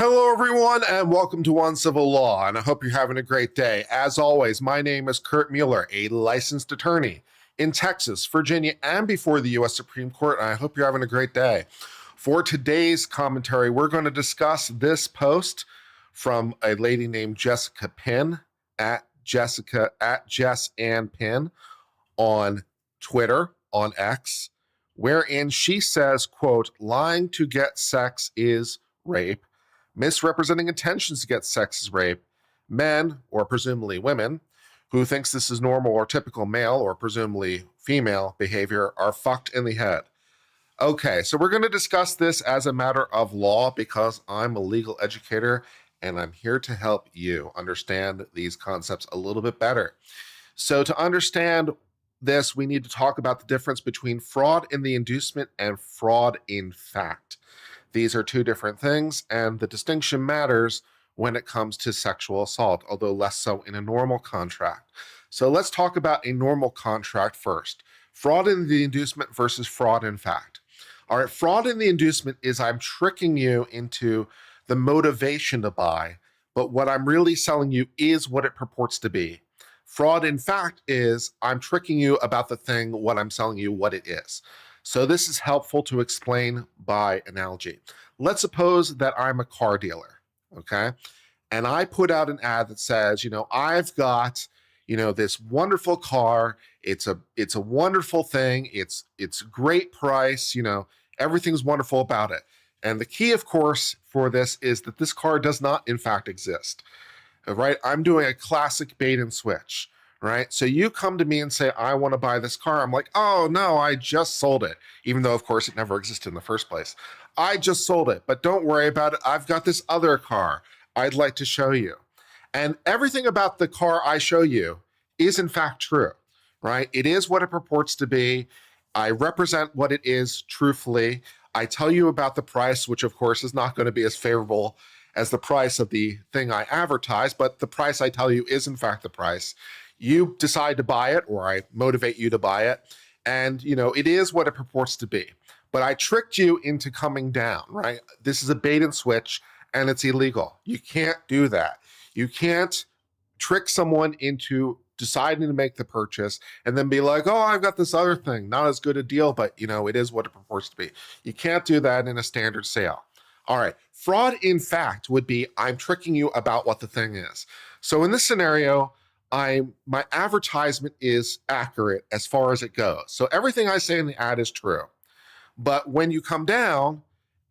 Hello, everyone, and welcome to One Civil Law, and I hope you're having a great day. As always, my name is Kurt Mueller, a licensed attorney in Texas, Virginia, and before the U.S. Supreme Court, and I hope you're having a great day. For today's commentary, we're going to discuss this post from a lady named Jessica Pin at Jess Ann Pin on Twitter, on X, wherein she says, quote, lying to get sex is rape. Misrepresenting intentions to get sex is rape. Men, or presumably women, who thinks this is normal or typical male or presumably female behavior are fucked in the head. Okay, so we're going to discuss this as a matter of law because I'm a legal educator and I'm here to help you understand these concepts a little bit better. So to understand this, we need to talk about the difference between fraud in the inducement and fraud in fact. These are two different things, and the distinction matters when it comes to sexual assault, although less so in a normal contract. So let's talk about a normal contract first. Fraud in the inducement versus fraud in fact. All right, fraud in the inducement is I'm tricking you into the motivation to buy, but what I'm really selling you is what it purports to be. Fraud in fact is I'm tricking you about the thing, what I'm selling you, what it is. So this is helpful to explain by analogy. Let's suppose that I'm a car dealer, okay? And I put out an ad that says, I've got, this wonderful car. It's a wonderful thing. It's a great price, everything's wonderful about it. And the key, of course, for this is that this car does not in fact exist, right? I'm doing a classic bait and switch. Right? So you come to me and say, I want to buy this car. I'm like, oh no, I just sold it. Even though of course it never existed in the first place. I just sold it, but don't worry about it. I've got this other car I'd like to show you. And everything about the car I show you is in fact true, right? It is what it purports to be. I represent what it is truthfully. I tell you about the price, which of course is not going to be as favorable as the price of the thing I advertise, but the price I tell you is in fact the price. You decide to buy it, or I motivate you to buy it, and it is what it purports to be. But I tricked you into coming down, right? This is a bait and switch, and it's illegal. You can't do that. You can't trick someone into deciding to make the purchase and then be like, oh, I've got this other thing, not as good a deal, but it is what it purports to be. You can't do that in a standard sale. All right, fraud in fact would be I'm tricking you about what the thing is. So in this scenario, my advertisement is accurate as far as it goes. So everything I say in the ad is true. But when you come down,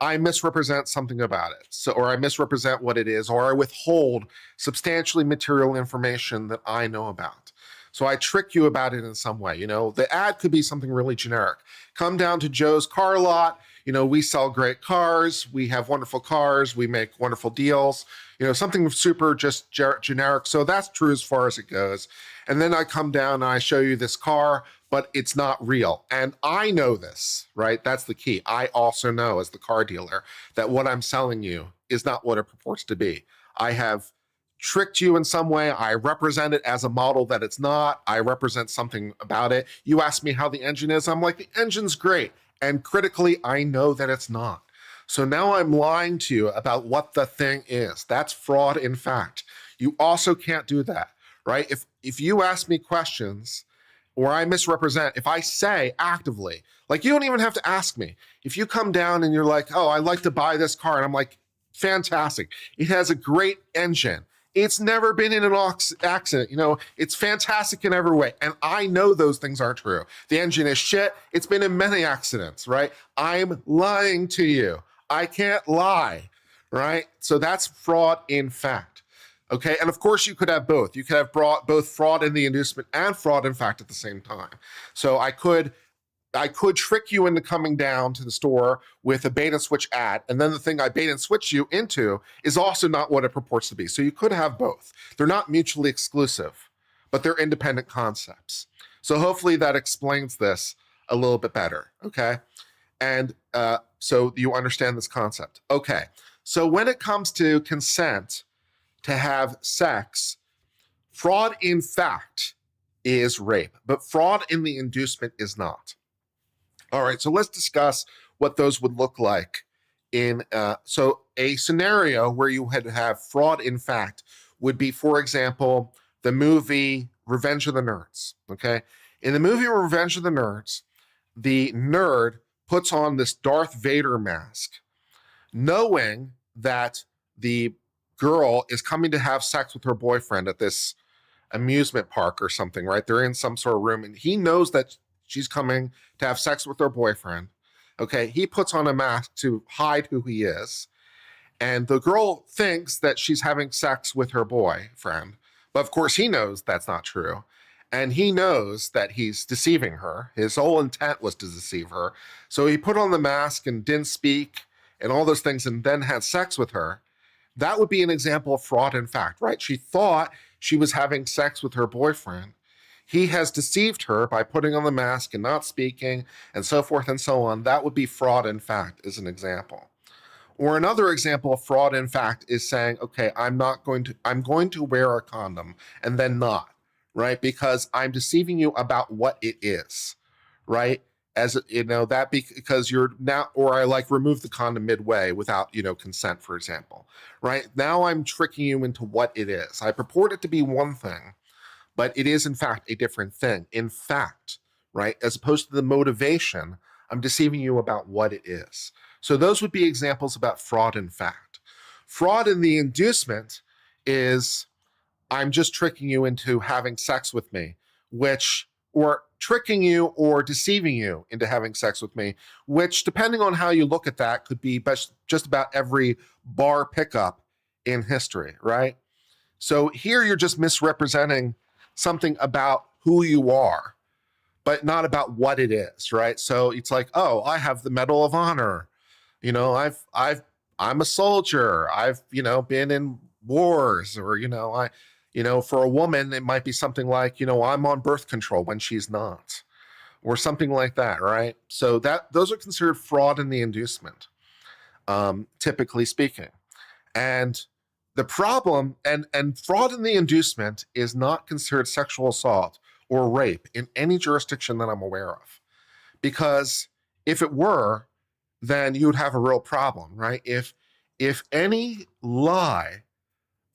I misrepresent something about it. Or I misrepresent what it is, or I withhold substantially material information that I know about. So I trick you about it in some way. The ad could be something really generic. Come down to Joe's car lot. We sell great cars. We have wonderful cars. We make wonderful deals. Something super just generic. So that's true as far as it goes. And then I come down and I show you this car, but it's not real. And I know this, right? That's the key. I also know as the car dealer that what I'm selling you is not what it purports to be. I have tricked you in some way. I represent it as a model that it's not. I represent something about it. You ask me how the engine is. I'm like, the engine's great. And critically, I know that it's not. So now I'm lying to you about what the thing is. That's fraud in fact. You also can't do that, right? If you ask me questions or I misrepresent, if I say actively, like you don't even have to ask me. If you come down and you're like, oh, I'd like to buy this car. And I'm like, fantastic. It has a great engine. It's never been in an accident. It's fantastic in every way. And I know those things aren't true. The engine is shit. It's been in many accidents, right? I'm lying to you. I can't lie, right? So that's fraud in fact. Okay, and of course you could have both. You could have both fraud in the inducement and fraud in fact at the same time. So I could trick you into coming down to the store with a bait and switch ad, and then the thing I bait and switch you into is also not what it purports to be. So you could have both. They're not mutually exclusive, but they're independent concepts. So hopefully that explains this a little bit better, okay? And so you understand this concept. Okay, so when it comes to consent to have sex, fraud in fact is rape, but fraud in the inducement is not. All right, so let's discuss what those would look like So a scenario where you had have fraud in fact would be, for example, the movie Revenge of the Nerds. Okay, in the movie Revenge of the Nerds, the nerd puts on this Darth Vader mask, knowing that the girl is coming to have sex with her boyfriend at this amusement park or something, right? They're in some sort of room and he knows that she's coming to have sex with her boyfriend. Okay, he puts on a mask to hide who he is. And the girl thinks that she's having sex with her boyfriend. But of course, he knows that's not true. And he knows that he's deceiving her. His whole intent was to deceive her. So he put on the mask and didn't speak and all those things and then had sex with her. That would be an example of fraud in fact, right? She thought she was having sex with her boyfriend. He has deceived her by putting on the mask and not speaking and so forth and so on. That would be fraud in fact, as an example. Or another example of fraud in fact is saying, okay, I'm going to wear a condom and then not, right? Because I'm deceiving you about what it is, right? As you know, that because you're now, or I like remove the condom midway without, consent, for example, right? Now I'm tricking you into what it is. I purport it to be one thing, but it is in fact a different thing. In fact, right? As opposed to the motivation, I'm deceiving you about what it is. So those would be examples about fraud in fact. Fraud in the inducement is I'm just tricking you into having sex with me, or tricking you or deceiving you into having sex with me, which depending on how you look at that could be just about every bar pickup in history, right? So here you're just misrepresenting something about who you are, but not about what it is, right? So it's like, oh, I have the Medal of Honor. I'm a soldier. I've, been in wars, or, for a woman, it might be something like, I'm on birth control when she's not, or something like that, right? So those are considered fraud in the inducement, typically speaking. And the problem, and fraud in the inducement is not considered sexual assault or rape in any jurisdiction that I'm aware of. Because if it were, then you would have a real problem, right? If any lie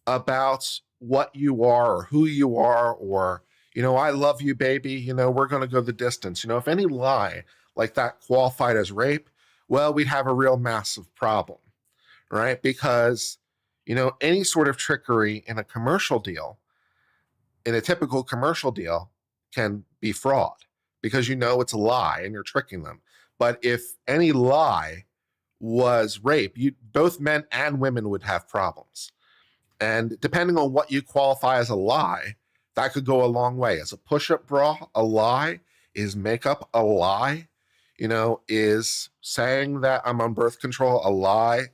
about what you are or who you are, or, I love you, baby, we're going to go the distance. If any lie like that qualified as rape, well, we'd have a real massive problem, right? Because, any sort of trickery in a commercial deal, in a typical commercial deal, can be fraud because it's a lie and you're tricking them. But if any lie was rape, both men and women would have problems. And depending on what you qualify as a lie, that could go a long way. Is a push-up bra a lie? Is makeup a lie? Is saying that I'm on birth control a lie?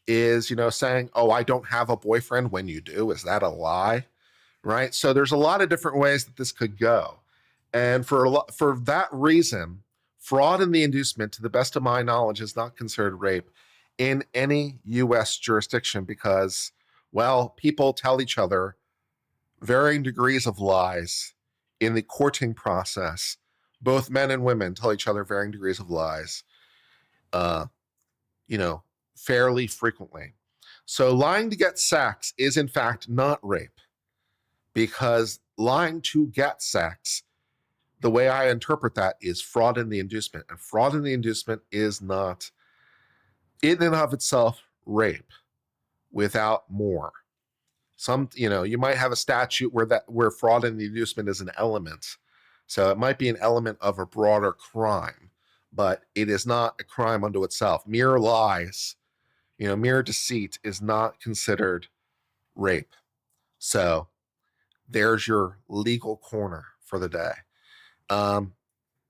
Is, saying, oh, I don't have a boyfriend when you do, is that a lie? Right? So there's a lot of different ways that this could go. And for that reason, fraud in the inducement, to the best of my knowledge, is not considered rape in any U.S. jurisdiction because, well, people tell each other varying degrees of lies in the courting process. Both men and women tell each other varying degrees of lies, fairly frequently. So lying to get sex is in fact not rape, because lying to get sex, the way I interpret that, is fraud in the inducement. And fraud in the inducement is not, in and of itself, rape without more. You might have a statute where fraud in the inducement is an element. So it might be an element of a broader crime, but it is not a crime unto itself. Mere lies, mere deceit is not considered rape. So there's your legal corner for the day.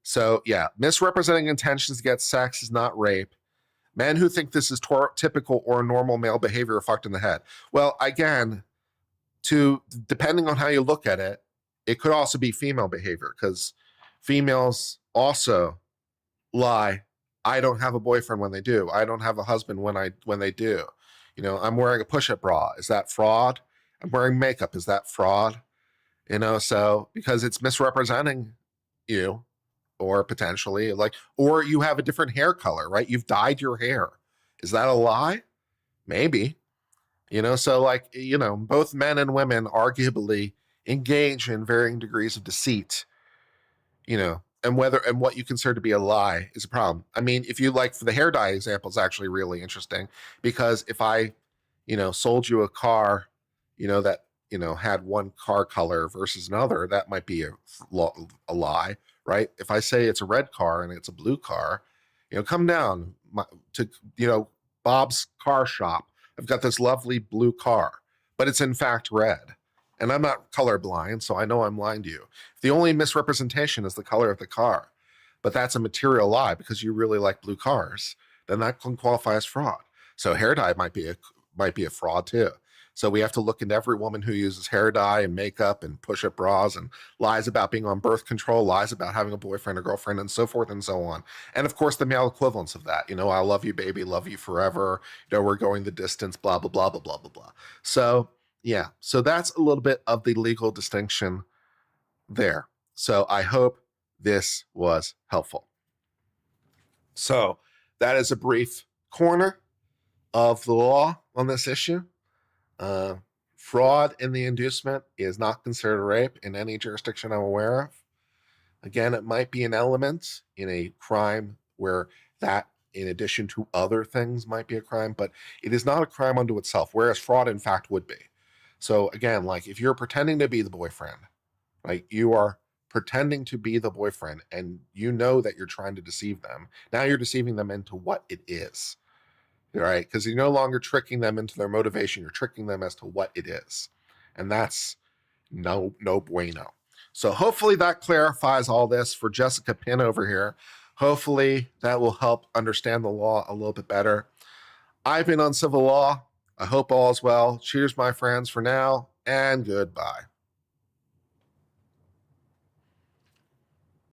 So yeah, misrepresenting intentions to get sex is not rape. Men who think this is typical or normal male behavior are fucked in the head. Well, again, depending on how you look at it, it could also be female behavior, because females also lie. I don't have a boyfriend when they do. I don't have a husband when they do. I'm wearing a push-up bra. Is that fraud? I'm wearing makeup. Is that fraud? So because it's misrepresenting you, or potentially or you have a different hair color, right? You've dyed your hair. Is that a lie? Maybe. So like, both men and women arguably engage in varying degrees of deceit, and what you consider to be a lie is a problem. I mean, if you like, for the hair dye example, is actually really interesting, because if I, sold you a car, that, had one car color versus another, that might be a lie, right? If I say it's a red car and it's a blue car, come down to, Bob's car shop. I've got this lovely blue car, but it's in fact red. And I'm not colorblind, so I know I'm lying to you. If the only misrepresentation is the color of the car, but that's a material lie because you really like blue cars, then that can qualify as fraud. So hair dye might be a fraud too. So we have to look into every woman who uses hair dye and makeup and push-up bras and lies about being on birth control, lies about having a boyfriend or girlfriend, and so forth and so on. And of course, the male equivalents of that. I love you, baby, love you forever. We're going the distance, blah, blah, blah, blah, blah, blah, blah. So yeah, so that's a little bit of the legal distinction there. So I hope this was helpful. So that is a brief corner of the law on this issue. Fraud in the inducement is not considered rape in any jurisdiction I'm aware of. Again, it might be an element in a crime where that, in addition to other things, might be a crime, but it is not a crime unto itself, whereas fraud, in fact, would be. So again, like if you're pretending to be the boyfriend, right, you are pretending to be the boyfriend and that you're trying to deceive them. Now you're deceiving them into what it is. Right? Because you're no longer tricking them into their motivation. You're tricking them as to what it is. And that's no bueno. So hopefully that clarifies all this for Jessica Pin over here. Hopefully that will help understand the law a little bit better. I've been Uncivil Law. I hope all is well. Cheers, my friends, for now, and goodbye.